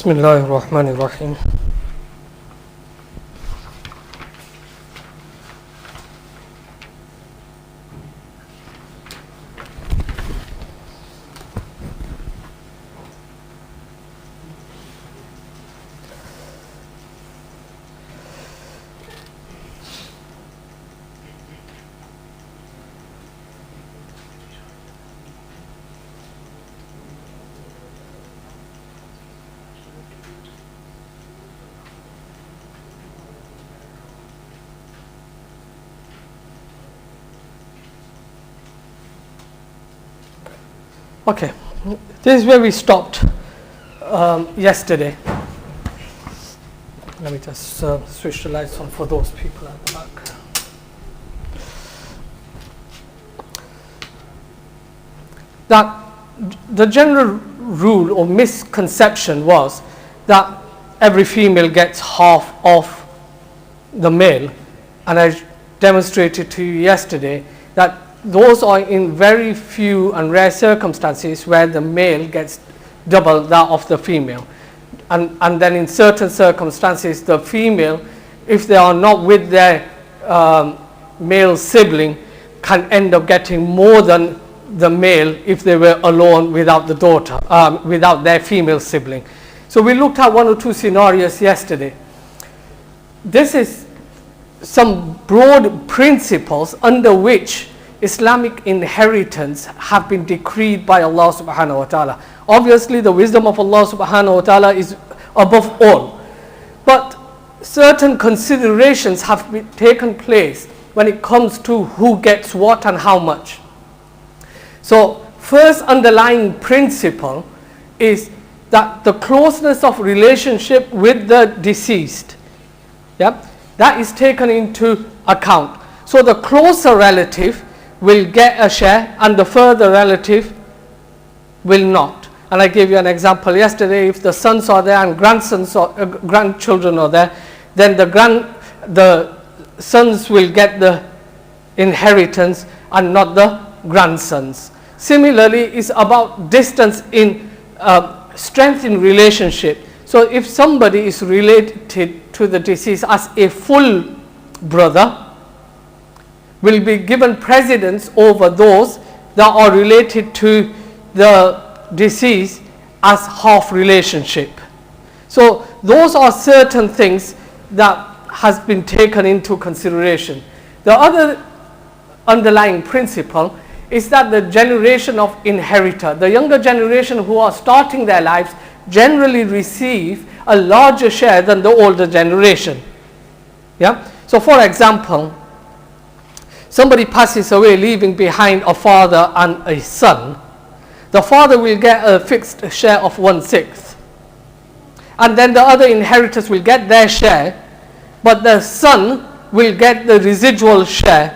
بسم الله الرحمن الرحيم Okay, this is where we stopped yesterday. Let me just switch the lights on for those people at the back. That the general rule or misconception was that every female gets half of the male, and I demonstrated to you yesterday that those are in very few and rare circumstances where the male gets double that of the female, and then in certain circumstances the female, if they are not with their male sibling, can end up getting more than the male if they were alone without the daughter, without their female sibling. So we looked at one or two scenarios yesterday. This is some broad principles under which Islamic inheritance have been decreed by Allah subhanahu wa ta'ala. Obviously the wisdom of Allah subhanahu wa ta'ala is above all, but certain considerations have been taken place when it comes to who gets what and how much. So first underlying principle is that the closeness of relationship with the deceased, that is taken into account. So the closer relative will get a share and the further relative will not. And I gave you an example yesterday. If the sons are there and grandsons or grandchildren are there, then the sons will get the inheritance and not the grandsons. Similarly, it's about distance in strength in relationship. So if somebody is related to the deceased as a full brother, will be given precedence over those that are related to the deceased as half relationship. So those are certain things that has been taken into consideration. The other underlying principle is that the generation of inheritor, the younger generation who are starting their lives, generally receive a larger share than the older generation. So for example, somebody passes away leaving behind a father and a son. The father will get a fixed share of 1/6, and then the other inheritors will get their share, but the son will get the residual share,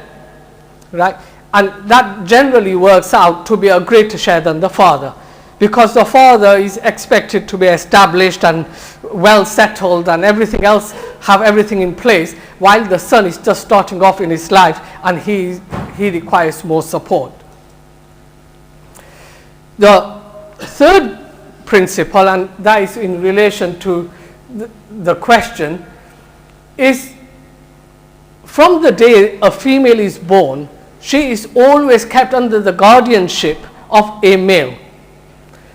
right? And that generally works out to be a greater share than the father, because the father is expected to be established and well settled and everything else, have everything in place, while the son is just starting off in his life and he requires more support. The third principle, and that is in relation to the question, is from the day a female is born, she is always kept under the guardianship of a male.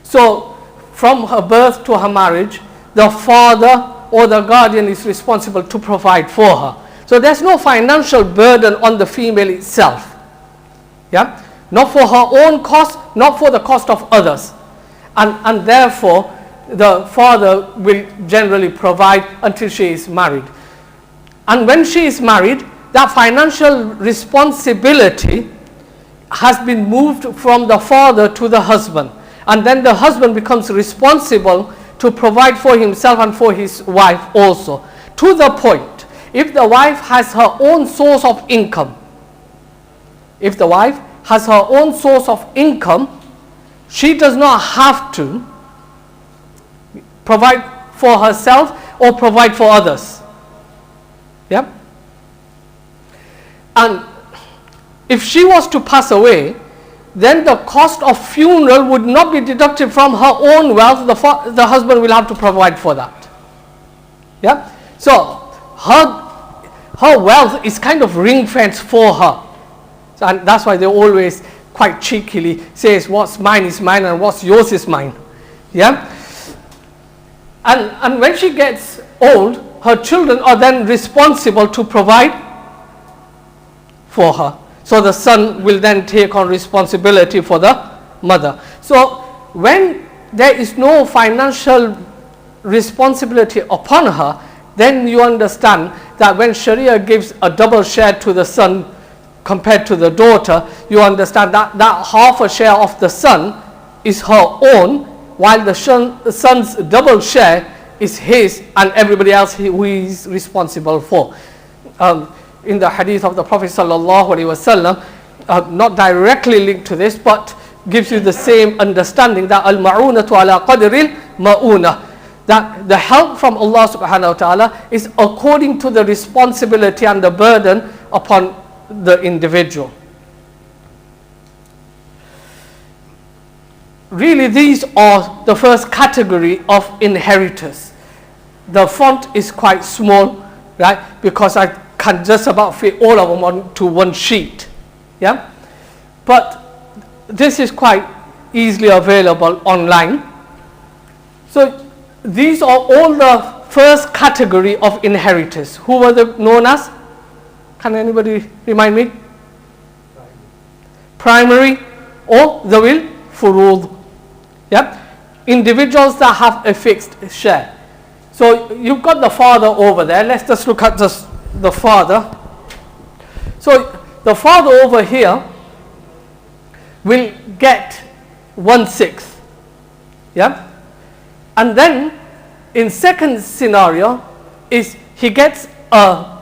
So from her birth to her marriage, the father or the guardian is responsible to provide for her. So there's no financial burden on the female itself. Yeah? Not for her own cost, not for the cost of others. And therefore, the father will generally provide until she is married. And when she is married, that financial responsibility has been moved from the father to the husband. And then the husband becomes responsible to provide for himself and for his wife also. To the point, if the wife has her own source of income, if the wife has her own source of income, she does not have to provide for herself or provide for others. Yeah? And if she was to pass away, then the cost of funeral would not be deducted from her own wealth. The husband will have to provide for that. Yeah? So her wealth is kind of ring-fenced for her. So, and that's why they always quite cheekily says what's mine is mine and what's yours is mine. Yeah? And when she gets old, her children are then responsible to provide for her. So the son will then take on responsibility for the mother. So when there is no financial responsibility upon her, then you understand that when Sharia gives a double share to the son compared to the daughter, you understand that half a share of the son is her own, while the son's double share is his and everybody else who he is responsible for. In the hadith of the Prophet sallallahu alaihi wasallam, not directly linked to this, but gives you the same understanding that al-ma'unatu ala qadril ma'una, that the help from Allah subhanahu wa ta'ala is according to the responsibility and the burden upon the individual. Really, these are the first category of inheritors. The font is quite small, right? Because I can just about fit all of them onto one sheet. Yeah? But this is quite easily available online. So these are all the first category of inheritors. Who were they known as? Can anybody remind me? Primary or Dhawil Furud. Yeah? Individuals that have a fixed share. So you've got the father over there. Let's just look at just the father. So the father over here will get 1/6. Yeah? And then in second scenario is he gets a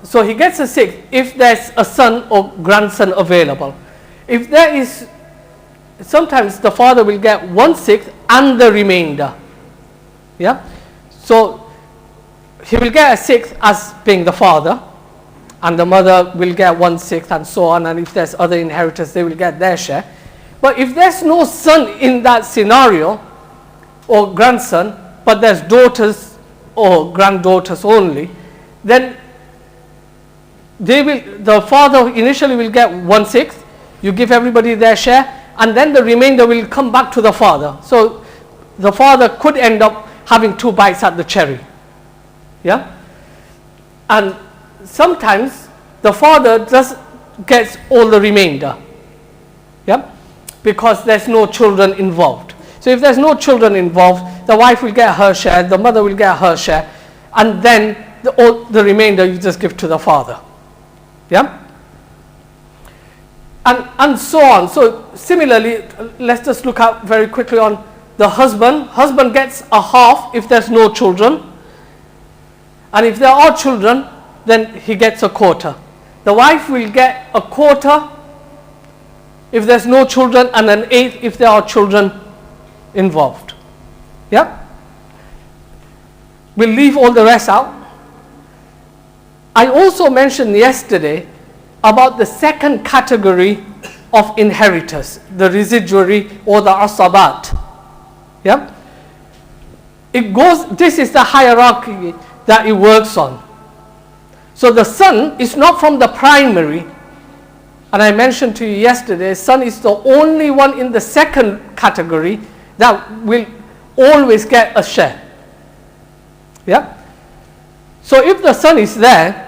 6th if there's a son or grandson available. If there is, sometimes the father will get 1/6 and the remainder. Yeah? So he will get a 6th as being the father, and the mother will get 1/6 and so on, and if there's other inheritors they will get their share. But if there's no son in that scenario or grandson, but there's daughters or granddaughters only, then the father initially will get 1/6, you give everybody their share, and then the remainder will come back to the father. So the father could end up having 2 bites at the cherry. Yeah? And sometimes the father just gets all the remainder. Yeah? Because there's no children involved. So if there's no children involved, the wife will get her share, the mother will get her share, and then the remainder you just give to the father. Yeah? And so on. So similarly, let's just look at very quickly on the husband. Husband gets a half if there's no children. And if there are children, then he gets a quarter. The wife will get a quarter if there's no children, and an 1/8 if there are children involved. Yeah? We'll leave all the rest out. I also mentioned yesterday about the second category of inheritors, the residuary or the asabat. Yeah? This is the hierarchy that it works on. So the son is not from the primary, and I mentioned to you yesterday, son is the only one in the second category that will always get a share. Yeah? So if the son is there,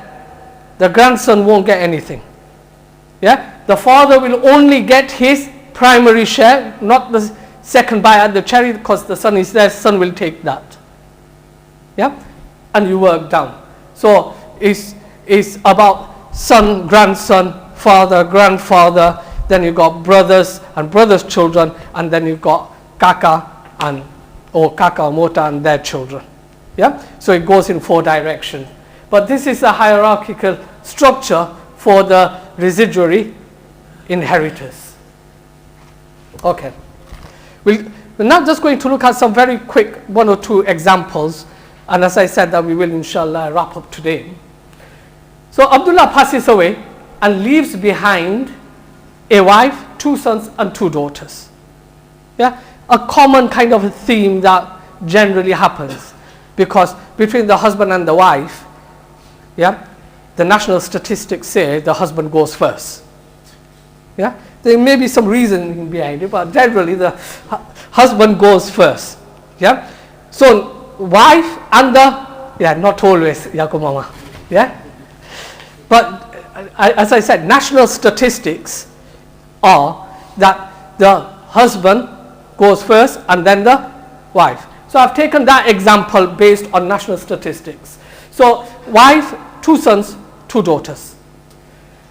the grandson won't get anything. Yeah? The father will only get his primary share, not the second bite at the cherry, because the son is there, son will take that. Yeah? And you work down. So it's about son, grandson, father, grandfather, then you got brothers and brothers' children, and then you got kaka or mota and their children. Yeah? So it goes in 4 directions. But this is a hierarchical structure for the residuary inheritors. Okay. We're now just going to look at some very quick 1 or 2 examples, and as I said that we will inshallah wrap up today. So Abdullah passes away and leaves behind a wife, 2 sons and 2 daughters. Yeah? A common kind of a theme that generally happens, because between the husband and the wife, yeah, the national statistics say the husband goes first. Yeah? There may be some reason behind it, but generally the husband goes first. Yeah? So wife and not always, Yakumama. Yeah? But as I said, national statistics are that the husband goes first and then the wife. So I've taken that example based on national statistics. So wife, 2 sons, 2 daughters.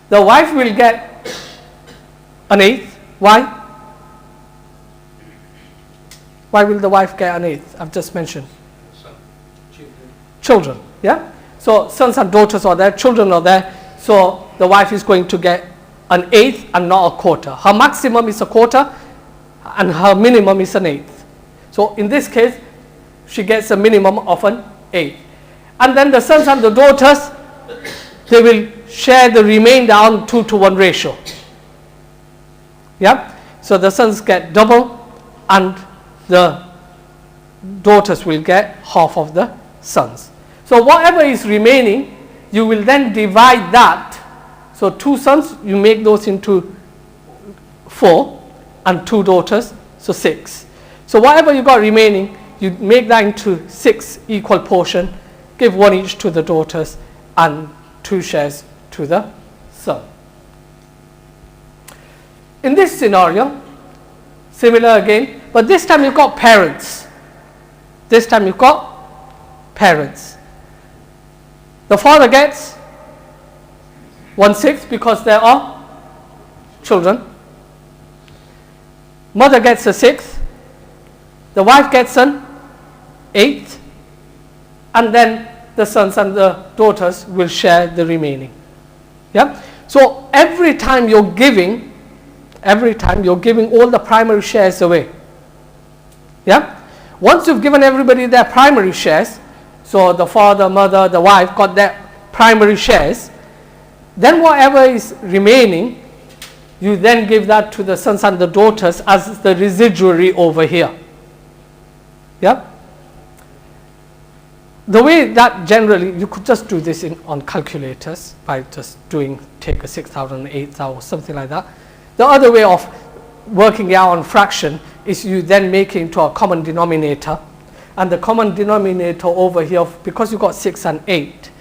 The wife will get an 1/8. Why? Why will the wife get an 1/8? I've just mentioned. Children. Yeah? So sons and daughters are there, children are there. So the wife is going to get an 1/8 and not a quarter. Her maximum is a quarter and her minimum is an 1/8. So in this case, she gets a minimum of an 1/8. And then the sons and the daughters, they will share the remainder on 2-to-1 ratio. Yeah? So the sons get double and the daughters will get half of the sons. So whatever is remaining, you will then divide that. So 2 sons, you make those into 4, and 2 daughters, so 6. So whatever you got remaining, you make that into 6 equal portion, give 1 each to the daughters and 2 shares to the son. In this scenario, similar again, but this time you've got parents. This time you've got parents. The father gets 1/6 because there are children. Mother gets a 1/6. The wife gets an 1/8. And then the sons and the daughters will share the remaining. Yeah? So every time you're giving all the primary shares away. Yeah? Once you've given everybody their primary shares, so the father, mother, the wife got their primary shares, then whatever is remaining, you then give that to the sons and the daughters as the residuary over here. Yeah? The way that generally, you could just do this on calculators by just take a 6,000, 8,000 or something like that. The other way of working out on fraction is you then make it into a common denominator, and the common denominator over here, because you got 6 and 8,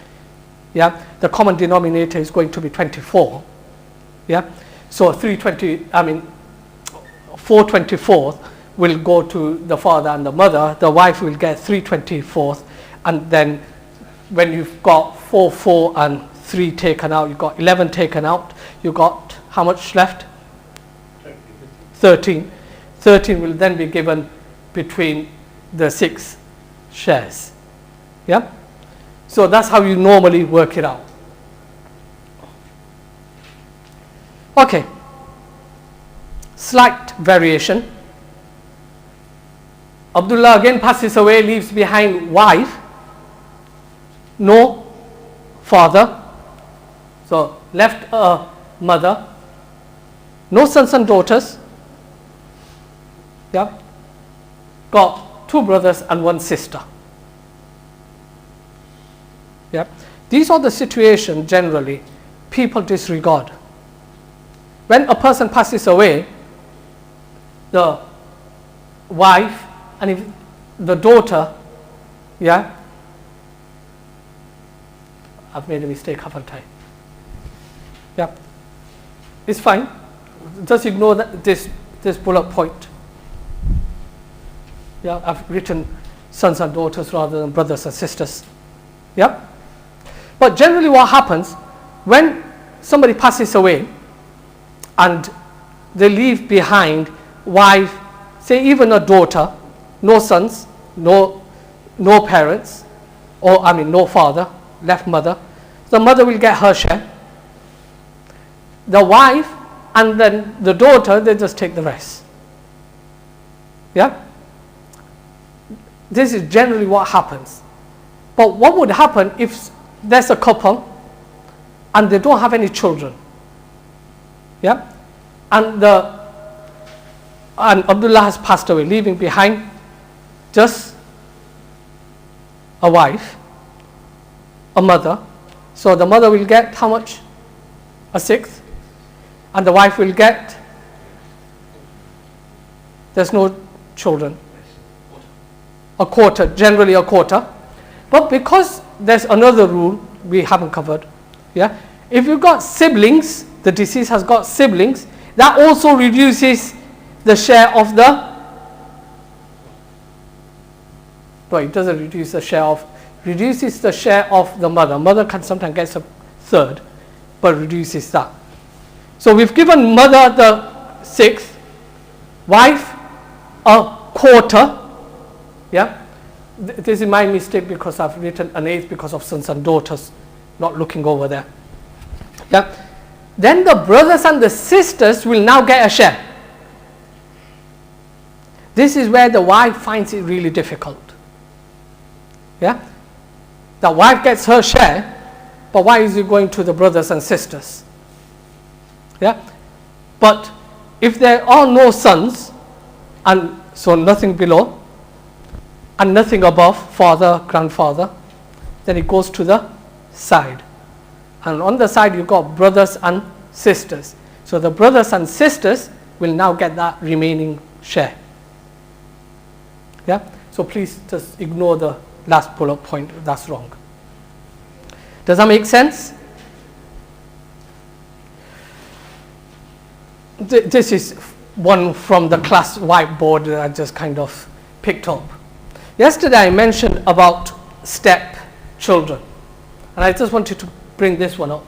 yeah, the common denominator is going to be 24. Yeah, so 4/24 will go to the father and the mother. The wife will get 3/24, and then when you've got 4, 4 and 3 taken out, you've got 11 taken out, you got how much left? 13. 13 will then be given between the 6 shares. Yeah? So that's how you normally work it out. Okay. Slight variation. Abdullah again passes away, leaves behind wife, no father, so left a mother, no sons and daughters. Yeah, got 2 brothers and 1 sister. Yeah, these are the situations generally people disregard. When a person passes away, the wife, and if the daughter, yeah, I've made a mistake, haven't I? Yeah, it's fine. Just ignore that, this bullet point. Yeah, I've written sons and daughters rather than brothers and sisters. Yeah, but generally what happens when somebody passes away and they leave behind wife, say even a daughter, no sons, no parents, or I mean no father, left mother, the mother will get her share. The wife and then the daughter, they just take the rest. Yeah, this is generally what happens. But what would happen if there's a couple and they don't have any children? Yeah, and Abdullah has passed away, leaving behind just a wife, a mother. So the mother will get how much? A sixth. And the wife will get, there's no children, a quarter, generally a quarter. But because there's another rule we haven't covered, yeah, if you've got siblings, the deceased has got siblings, that also reduces the share of the, no, it doesn't reduce the share of, reduces the share of the mother. Mother can sometimes get a third, but reduces that. So we've given mother the sixth, wife a quarter. Yeah, this is my mistake because I've written an eighth because of sons and daughters, not looking over there. Yeah, then the brothers and the sisters will now get a share. This is where the wife finds it really difficult. Yeah, the wife gets her share, but why is it going to the brothers and sisters? Yeah, but if there are no sons, and so nothing below and nothing above, father, grandfather, then it goes to the side, and on the side you've got brothers and sisters. So the brothers and sisters will now get that remaining share. Yeah, so please just ignore the last bullet point, that's wrong. Does that make sense? This is one from the class whiteboard that I just kind of picked up. Yesterday I mentioned about step children, and I just wanted to bring this one up.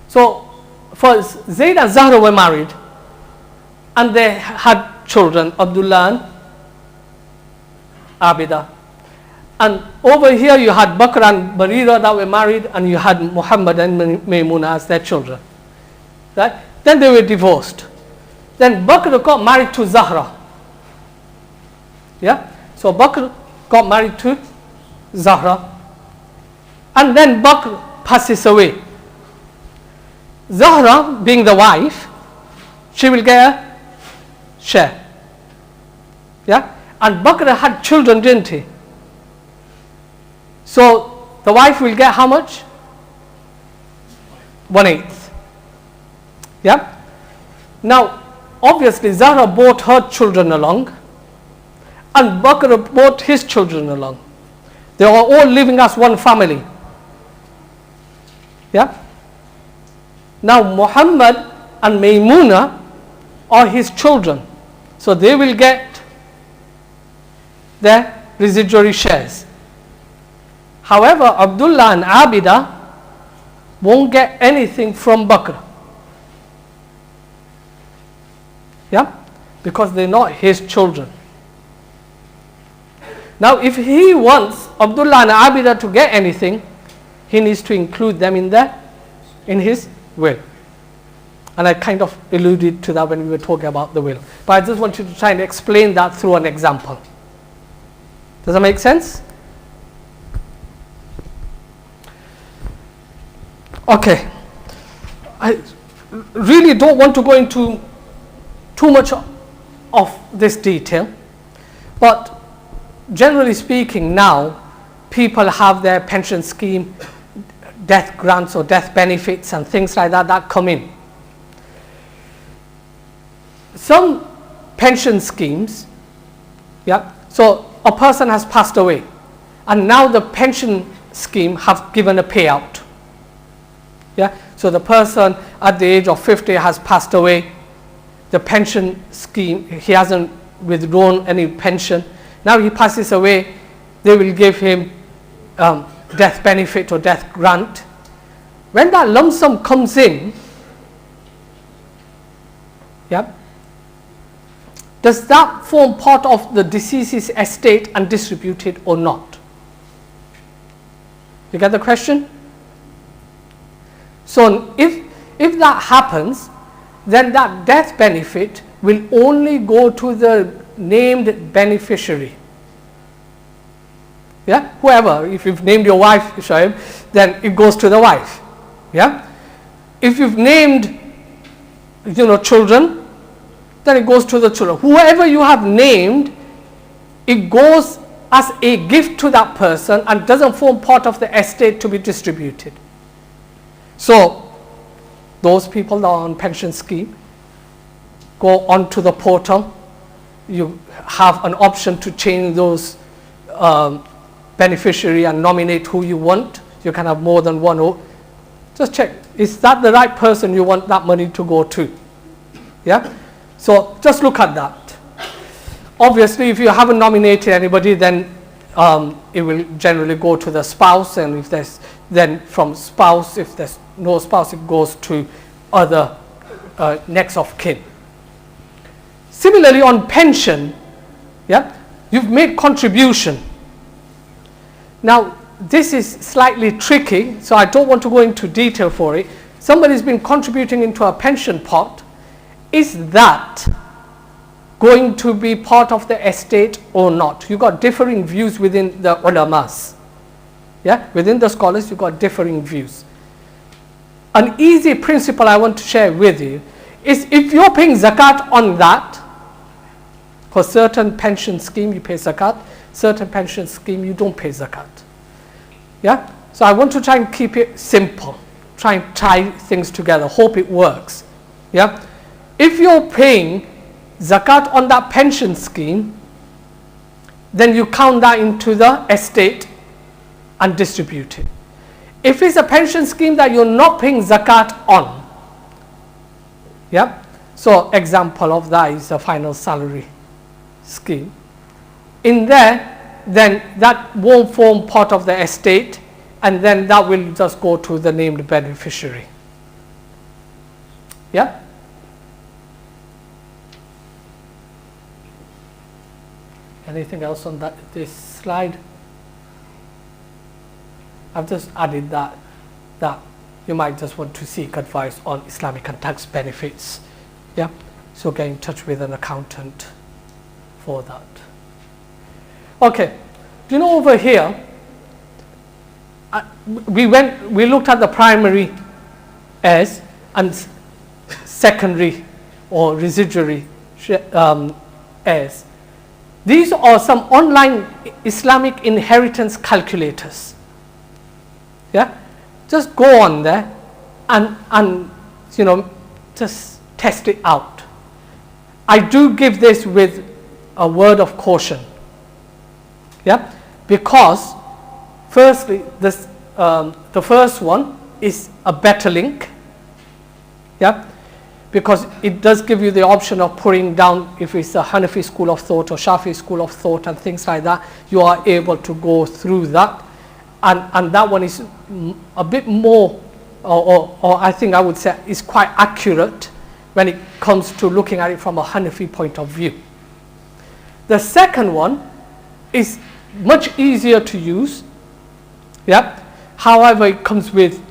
So first, Zayd and Zahra were married and they had children, Abdullah and Abida. And over here you had Bakr and Barira that were married, and you had Muhammad and Maymuna as their children. Right? Then they were divorced. Then Bakr got married to Zahra. Yeah? So Bakr got married to Zahra. And then Bakr passes away. Zahra, being the wife, she will get a share. Yeah? And Bakr had children, didn't he? So the wife will get how much? 1/8. Yeah? Now, obviously Zahra brought her children along and Bakr brought his children along. They are all living as one family. Yeah? Now Muhammad and Maymuna are his children. So they will get their residuary shares. However, Abdullah and Abida won't get anything from Bakr. Yeah? Because they're not his children. Now, if he wants Abdullah and Abida to get anything, he needs to include them in his will. And I kind of alluded to that when we were talking about the will. But I just want you to try and explain that through an example. Does that make sense? Okay. I really don't want to go into too much of this detail, but generally speaking now, people have their pension scheme, death grants or death benefits and things like that come in. Some pension schemes, yeah, so a person has passed away, and now the pension scheme have given a payout. Yeah, so the person at the age of 50 has passed away. The pension scheme, he hasn't withdrawn any pension. Now he passes away, they will give him death benefit or death grant. When that lump sum comes in, yeah, does that form part of the deceased's estate and distributed or not? You get the question? So if that happens, then that death benefit will only go to the named beneficiary. Yeah, whoever. If you've named your wife Shoaib, then it goes to the wife. Yeah, if you've named, children, then it goes to the children. Whoever you have named, it goes as a gift to that person and doesn't form part of the estate to be distributed. So those people that are on pension scheme, go onto the portal. You have an option to change those beneficiary and nominate who you want. You can have more than one. Just check, is that the right person you want that money to go to? Yeah, so just look at that. Obviously, if you haven't nominated anybody, then it will generally go to the spouse, and if there's then from spouse, if there's no spouse, it goes to other next of kin. Similarly, on pension, yeah, you've made contribution. Now, this is slightly tricky, so I don't want to go into detail for it. Somebody's been contributing into a pension pot. Is that going to be part of the estate or not? You've got differing views within the ulamas. Yeah, within the scholars, you've got differing views. An easy principle I want to share with you is, if you're paying zakat on that, for certain pension scheme you pay zakat, certain pension scheme you don't pay zakat. Yeah, so I want to try and keep it simple, try and tie things together, hope it works. Yeah, if you're paying zakat on that pension scheme, then you count that into the estate and distribute it. If it's a pension scheme that you're not paying zakat on, yeah, so example of that is a final salary scheme. In there, then that won't form part of the estate, and then that will just go to the named beneficiary. Yeah? Anything else on this slide? I've just added that you might just want to seek advice on Islamic and tax benefits. Yeah? So get in touch with an accountant for that. Okay, do you know over here, we looked at the primary heirs and secondary or residuary heirs. These are some online Islamic inheritance calculators. Yeah, just go on there and just test it out. I do give this with a word of caution. Yeah, because firstly, the first one is a better link. Yeah, because it does give you the option of putting down, if it's a Hanafi school of thought or Shafi school of thought and things like that, you are able to go through that, and that one is a bit more, or I think I would say is quite accurate when it comes to looking at it from a Hanafi point of view. The second one is much easier to use. Yeah, however, it comes with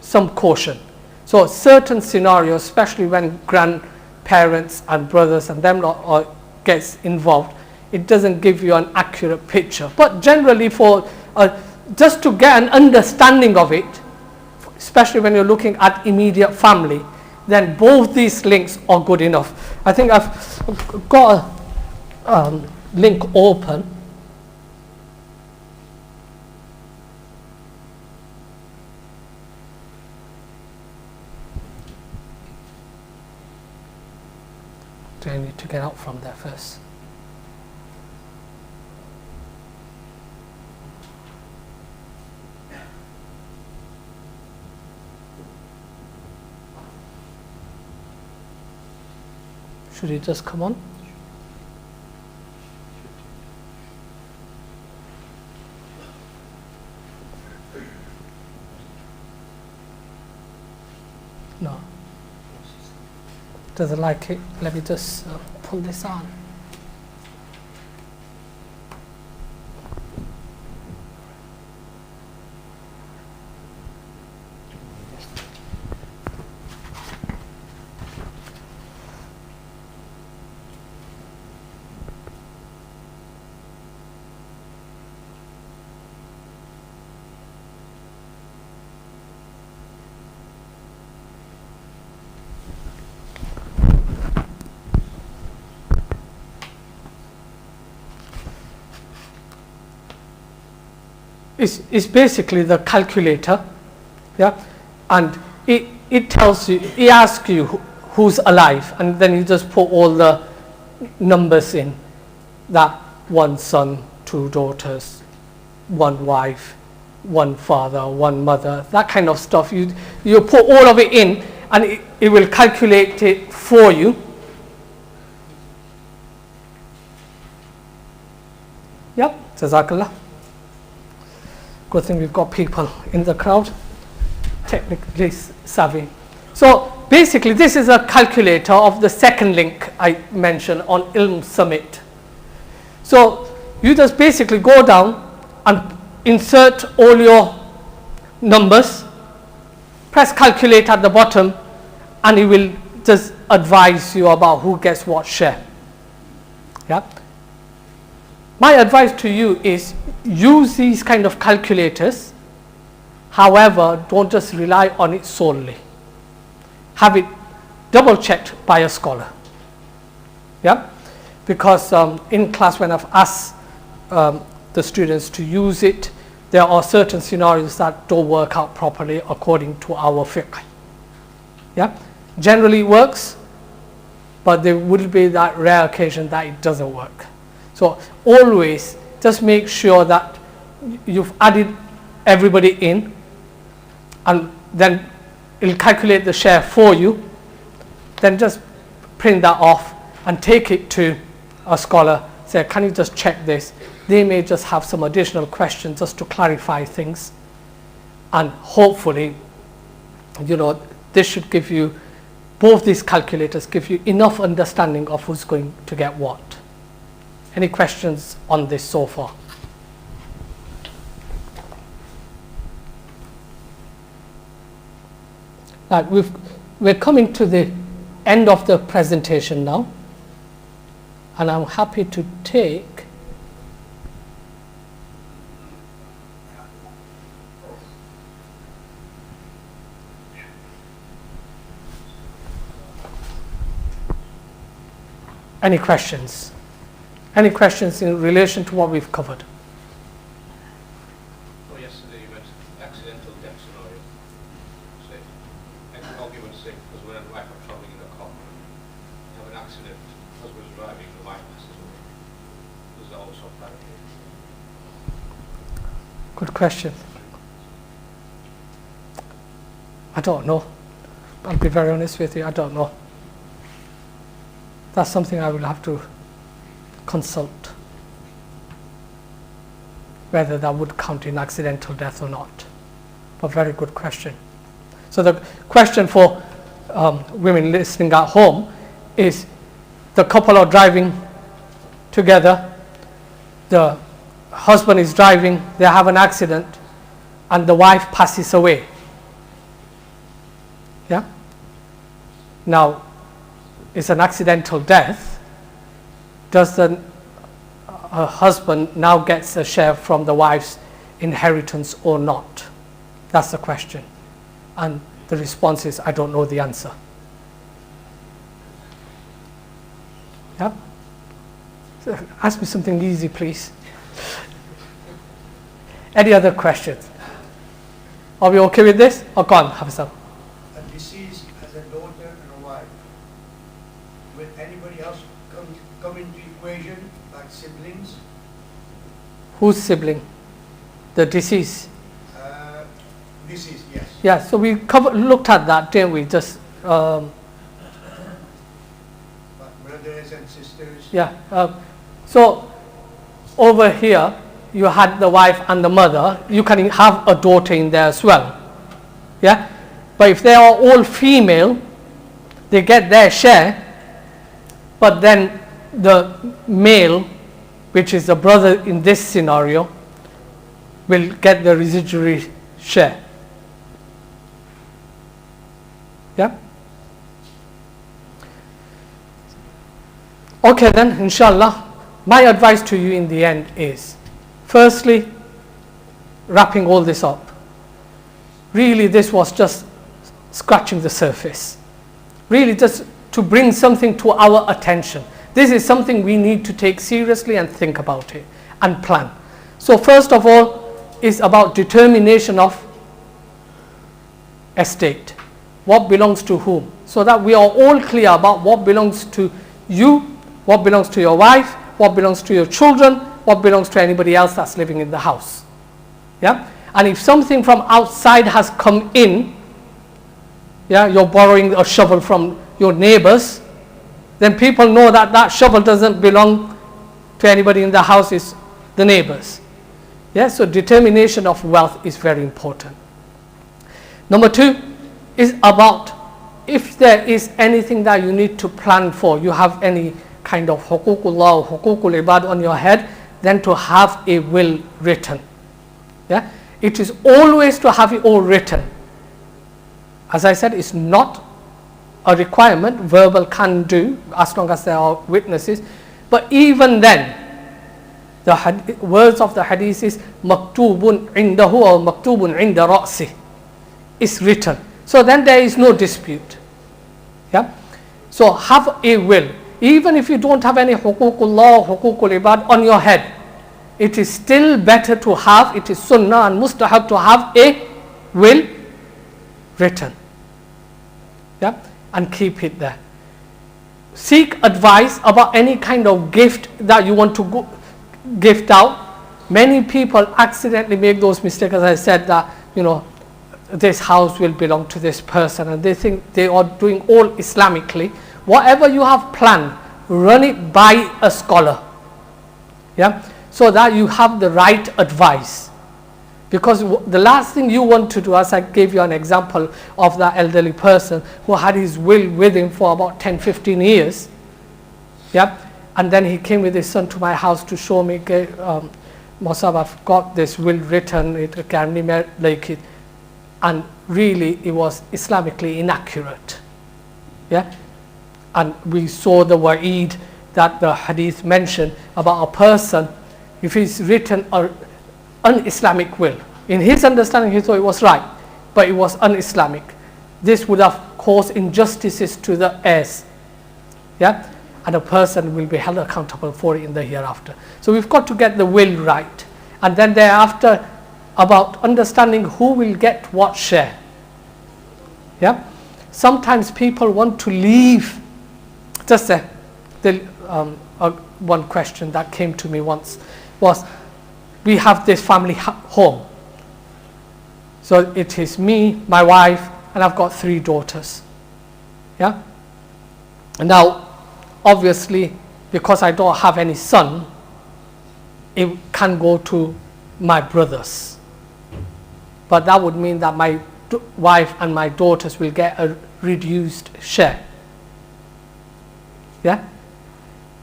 some caution. So certain scenarios, especially when grandparents and brothers and them gets involved, it doesn't give you an accurate picture. But generally, for just to get an understanding of it, especially when you're looking at immediate family, then both these links are good enough. I think I've got a link open. Do I need to get out from there first? Should it just come on? No. Doesn't like it. Let me just pull this on. It's basically the calculator, yeah, and it tells you, it asks you who's alive, and then you just put all the numbers in, that one son, two daughters, one wife, one father, one mother, that kind of stuff. You put all of it in, and it will calculate it for you. Yep, Jazakallah. Good thing we've got people in the crowd, technically savvy. So basically this is a calculator of the second link I mentioned on Ilm Summit. So you just basically go down and insert all your numbers, press calculate at the bottom, and it will just advise you about who gets what share. Yeah. My advice to you is use these kind of calculators. However, don't just rely on it solely. Have it double checked by a scholar. Yeah, because in class when I've asked the students to use it, there are certain scenarios that don't work out properly according to our fiqh. Yeah, generally it works, but there will be that rare occasion that it doesn't work. So always just make sure that you've added everybody in, and then it'll calculate the share for you. Then just print that off and take it to a scholar. Say, can you just check this? They may just have some additional questions just to clarify things, and hopefully, you know, this should give you, both these calculators give you enough understanding of who's going to get what. Any questions on this so far? Right, we're coming to the end of the presentation now, and I'm happy to take any questions. Any questions in relation to what we've covered? Oh, yesterday you mentioned accidental death scenario. Say, argument sake, because when and wife are traveling in a car, you have an accident, husband's driving, the wife passes away. Does that also apply? Good question. I don't know. I'll be very honest with you, I don't know. That's something I will have to consult, whether that would count in accidental death or not. But very good question. So the question for women listening at home is, the couple are driving together, the husband is driving, they have an accident, and the wife passes away. Yeah? Now, it's an accidental death. Does the husband now gets a share from the wife's inheritance or not? That's the question. And the response is, I don't know the answer. Yeah? So ask me something easy, please. Any other questions? Are we okay with this? Oh, go on, Hafizah. A deceased has a daughter and a wife. Will anybody else come into equation, like siblings? Whose sibling? The deceased. Deceased, yes. Yeah, so we looked at that, didn't we? Just But brother brothers and sisters. Yeah. So over here, you had the wife and the mother. You can have a daughter in there as well. Yeah. But if they are all female, they get their share. But then the male, which is the brother in this scenario, will get the residuary share. Yeah. Okay then, inshallah, my advice to you in the end is, firstly, wrapping all this up. Really, this was just scratching the surface. Really, just to bring something to our attention. This is something we need to take seriously and think about it and plan. So first of all, is about determination of estate. What belongs to whom? So that we are all clear about what belongs to you, what belongs to your wife, what belongs to your children, what belongs to anybody else that's living in the house. Yeah? And if something from outside has come in, yeah, you're borrowing a shovel from your neighbors, then people know that that shovel doesn't belong to anybody in the house, it's the neighbors. Yeah? So determination of wealth is very important. Number two is about if there is anything that you need to plan for, you have any kind of huququllah or huququl ibad on your head, then to have a will written. Yeah? It is always to have it all written. As I said, it's not a requirement, verbal can do, as long as there are witnesses. But even then, the words of the hadith is maktubun indahu or maktubun inda ra'si. It's written. So then there is no dispute. Yeah? So have a will. Even if you don't have any huququllah or huququl ibad on your head, it is still better to have, it is sunnah and mustahab to have a will written. Yeah? And keep it there. Seek advice about any kind of gift that you want to gift out. Many people accidentally make those mistakes, as I said, that, you know, this house will belong to this person, and they think they are doing all Islamically. Whatever you have planned, run it by a scholar. Yeah? So that you have the right advice. Because the last thing you want to do, as I gave you an example of that elderly person who had his will with him for about 10-15 years. Yeah? And then he came with his son to my house to show me, Mosab, I've got this will written, it can be like it. And really it was Islamically inaccurate. Yeah? And we saw the wa'id that the hadith mentioned about a person, if he's written an un-Islamic will. In his understanding, he thought it was right, but it was un-Islamic. This would have caused injustices to the heirs. Yeah? And a person will be held accountable for it in the hereafter. So we've got to get the will right. And then thereafter, about understanding who will get what share. Yeah? Sometimes people want to leave. Just one question that came to me once was, we have this family home. So it is me, my wife, and I've got 3 daughters. Yeah? And now, obviously, because I don't have any son, it can go to my brothers. But that would mean that my wife and my daughters will get a reduced share. Yeah?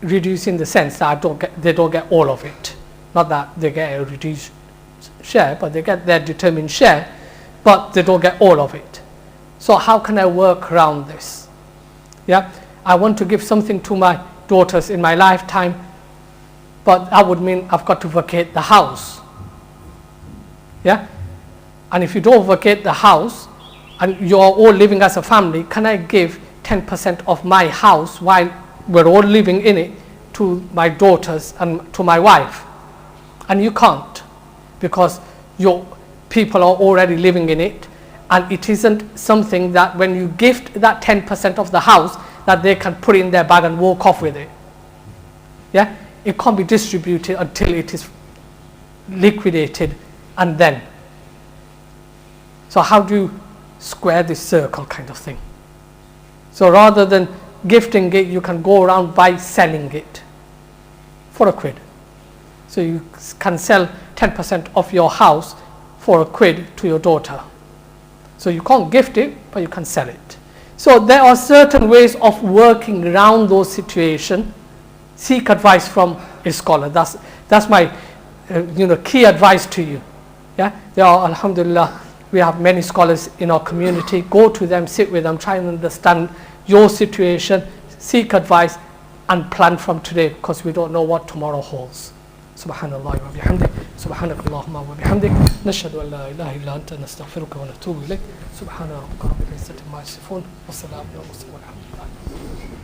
Reduced in the sense that they don't get all of it. Not that they get a reduced share, but they get their determined share, but they don't get all of it. So how can I work around this? Yeah? I want to give something to my daughters in my lifetime, but that would mean I've got to vacate the house. Yeah? And if you don't vacate the house, and you're all living as a family, can I give 10% of my house while we're all living in it to my daughters and to my wife? And you can't, because your people are already living in it, and it isn't something that when you gift that 10% of the house that they can put in their bag and walk off with it. Yeah? It can't be distributed until it is liquidated, and then. So how do you square this circle kind of thing? So rather than gifting it, you can go around by selling it for £1. So you can sell 10% of your house for £1 to your daughter. So you can't gift it, but you can sell it. So there are certain ways of working around those situations. Seek advice from a scholar. That's my key advice to you. Yeah, there are, alhamdulillah, we have many scholars in our community. Go to them, sit with them, try and understand your situation, seek advice, and plan from today, because we don't know what tomorrow holds. Subhanallah wa bihamdik, subhanakallahumma wa bihamdik, nashhadu an la ilaha illa anta nastaghfiruka wa natubu ilayk, subhana rabbika rabbil izzati amma yasifun, wa salamun ala al mursalin walhamdulillah.